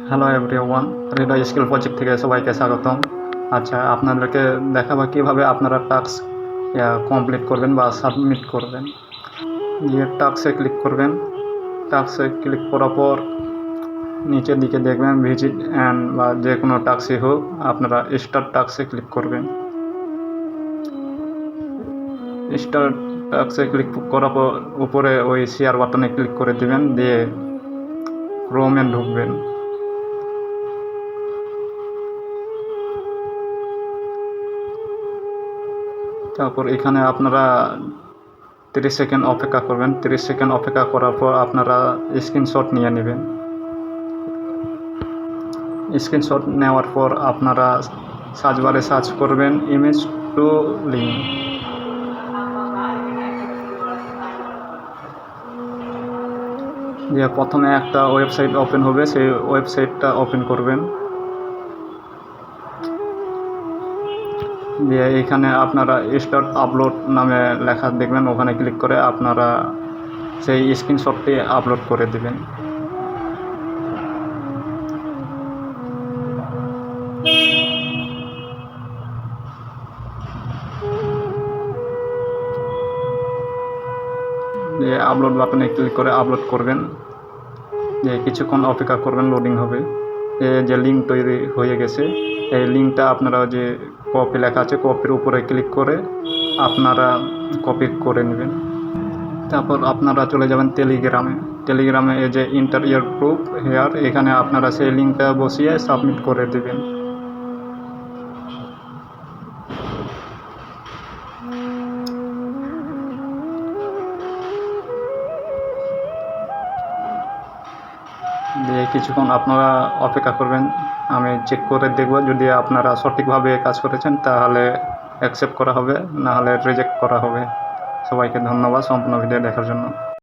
Hello everyone, হৃদয় skill project থেকে সবাইকে স্বাগতম। আচ্ছা, আপনাদেরকে দেখাবো কীভাবে আপনারা টাস্ক কমপ্লিট করবেন বা সাবমিট করবেন। গিয়ে টাস্কে ক্লিক করবেন। টাস্কে ক্লিক করার পর নিচের দিকে দেখবেন ভিজিট অ্যান্ড বা যে কোনো টাস্কই হোক, আপনারা স্টার্ট টাস্কে ক্লিক করবেন। স্টার্ট টাস্কে ক্লিক করার পর উপরে ওই শেয়ার বাটনে ক্লিক করে দেবেন, দিয়ে ক্রোমে ঢুকবেন। তারপর এখানে আপনারা 30 সেকেন্ড অপেক্ষা করবেন। 30 সেকেন্ড অপেক্ষা করার পর আপনারা স্ক্রিনশট নিয়ে নেবেন। স্ক্রিনশট নেওয়ার পর আপনারা সার্চ বারে সার্চ করবেন ইমেজ টু লিঙ্ক। দিয়ে প্রথমে একটা ওয়েবসাইট ওপেন হবে, সেই ওয়েবসাইটটা ওপেন করবেন। দিয়ে এখানে আপনারা স্টার্ট আপলোড নামে লেখা দেখবেন, ওখানে ক্লিক করে আপনারা সেই স্ক্রিনশটটি আপলোড করে দেবেন। দিয়ে আপলোড বাটনে ক্লিক করে আপলোড করবেন। যে কিছুক্ষণ অপেক্ষা করবেন, লোডিং হবে। যে লিঙ্ক তৈরি হয়ে গেছে, এই লিঙ্কটা আপনারা যে কপি লেখা আছে কপির উপরে ক্লিক করে আপনারা কপি করে নেবেন। তারপর আপনারা চলে যাবেন টেলিগ্রামে এই যে ইন্টার ইয়ার প্রুফ হেয়ার, এখানে আপনারা সেই লিঙ্কটা বসিয়ে সাবমিট করে দেবেন। দিয়ে কিছুক্ষণ আপনারা অপেক্ষা করবেন, আমি চেক করে দেখব। যদি আপনারা সঠিকভাবে কাজ করেছেন তাহলে অ্যাকসেপ্ট করা হবে, না হলে রিজেক্ট করা হবে। সবাইকে ধন্যবাদ সম্পূর্ণ ভিডিও দেখার জন্য।